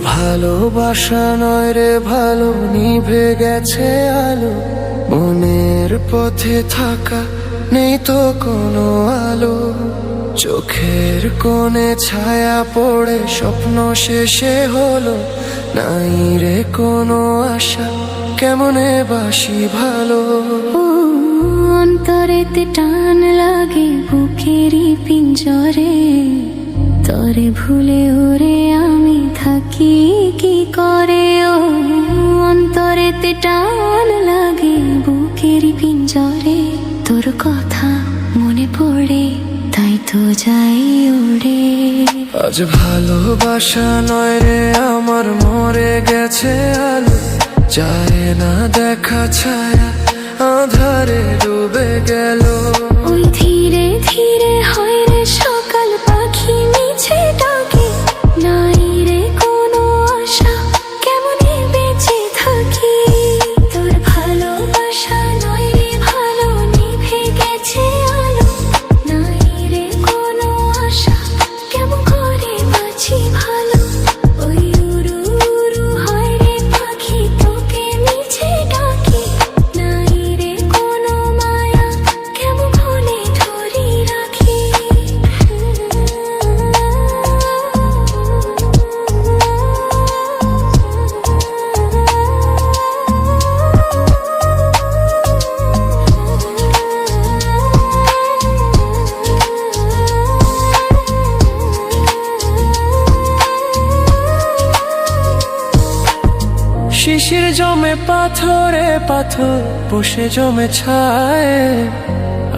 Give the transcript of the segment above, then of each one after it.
ভালোবাসা নয় রে ভালো, নিভে গেছে আলো। মনের পথে থাকা নেই তো কোনো আলো। চোখের কোণে ছায়া পড়ে স্বপ্ন শেষে হলো। নাই রে কোনো আশা, কেমনে বাসি ভালো। অন্তরেতে টান লাগে বুকেরই পিঞ্জরে, তরে ভুলে ওরে আমি থাকি কি করে। ও অন্তরেতে টান লাগে বুকেরই পিঞ্জরে, তোর কথা মনে পড়ে তাই তো যাই ওড়ে। আজ ভালোবাসা নয় রে আমার, মরে গেছে আলো। যায় না দেখা ছায়া, আধারে ডুবে গেল। ওই ধীরে ধীরে হয় রে সকাল, পাখি মিছে ডাকে। নাই রে কোনো আশা, কেমনে বেঁচে থাকি। তোর ভালোবাসা নয় রে ভালো, নিভে গেছে আলো। নাই রে কোনো আশা, কেমন করে বাঁচি ভালো। ওই উড়ু উড়ু হয় রে পাখি, তোকে মিছে ডাকে। নাই রে কোনো মায়া, কেমন হলে ধরি রাখি। শিশির জমে পাথরে পাথর, বসে জমে ছায়।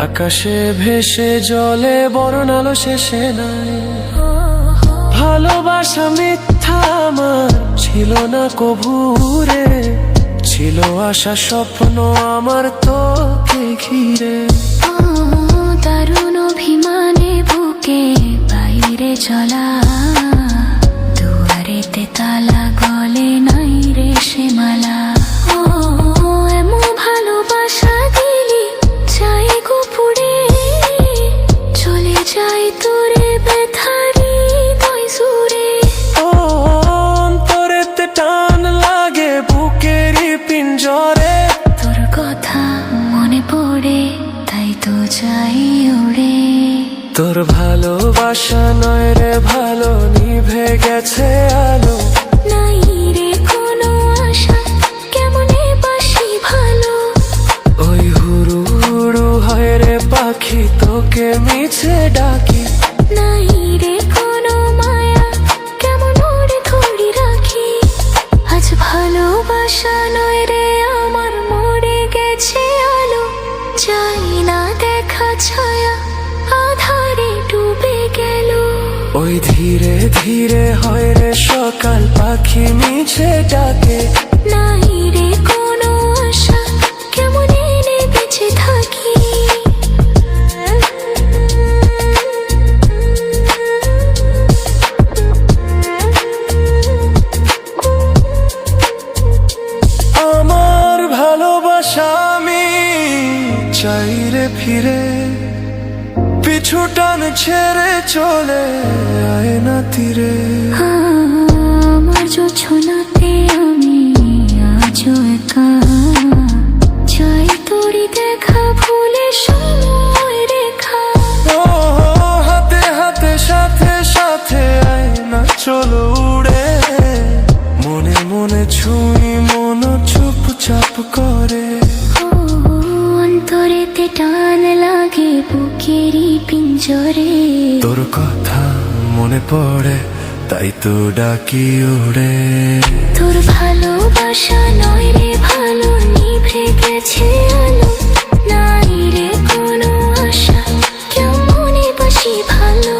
আকাশে ভেসে জলে বরণ আলো শেষে নাই। ভালোবাসা মিথ্যা আমার ছিল না কভুরে, ছিল আশা স্বপ্ন আমার তোকে ঘিরে। দারুণ অভিমানে বুকে বাইরে চলা, দুয়ারেতে তালা গলে নাই রে সে মালা। এমন ভালোবাসা দিলি চাই গোপুরে, চলে যাই তোরে ব্যথারি দই সুরে। অন্তরেতে টান লাগে বুকেরই পিঞ্জরে, তোর কথা মনে পড়ে তাই তো যাই ওড়ে। তোর ভালোবাসা নয় রে ভালো, নিভে গেছে আলো। নাই রে কোনো আশা, কেমনে বাসি ভালো। ওই হুড়ু হুড়ু হয় রে পাখি, তোকে মিছে ডাকি। নাই রে কোনো মায়া, কেমন ওরে ধরি রাখি। আজ ভালোবাসা নয় রে আমার, মরে গেছে আলো। যাই না দেখা ছায়া, আধারে ডুবে গেল। ওই ধীরে ধীরে হয় রে সকাল, পাখি মিছে ডাকে। নাই রে কোনো আশা, কেমন এনে বেঁচে থাকি। আমার ভালোবাসা আমি চাই রে ফিরে, পিছু টান ছেড়ে চলে আয় না তীরে। আমার জোছনাতে আমি আজও একা, চাই তোরি দেখা ভুলে সময় রেখা। ও হাতে হাতে সাথে সাথে আয় না চলো উড়ে। মনে মনে ছুঁই মন চুপচাপ করে। অন্তরেতে টান লাগে বুকেরই পিঞ্জরে, তোর কথা মনে পড়ে তাই তো ডাকি উড়ে। তোর ভালোবাসা নয় রে ভালো, নিভে গেছে আলো। নাই রে কোনো আশা, কেমনে বাসি ভালো।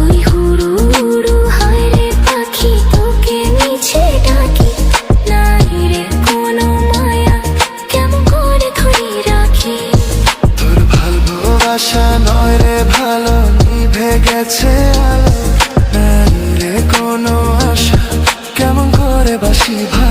ওই হুড়ু হুড়ু হয় রে পাখি, তোকে মিছে ডাকি। নাই রে কোনো মায়া, কেমন করে ধরি রাখি। তোর ভালোবাসা নয় রে ভালো, নিভে গেছে আলো। নাই রে কোনো আশা, কেমন করে বাসি ভালো।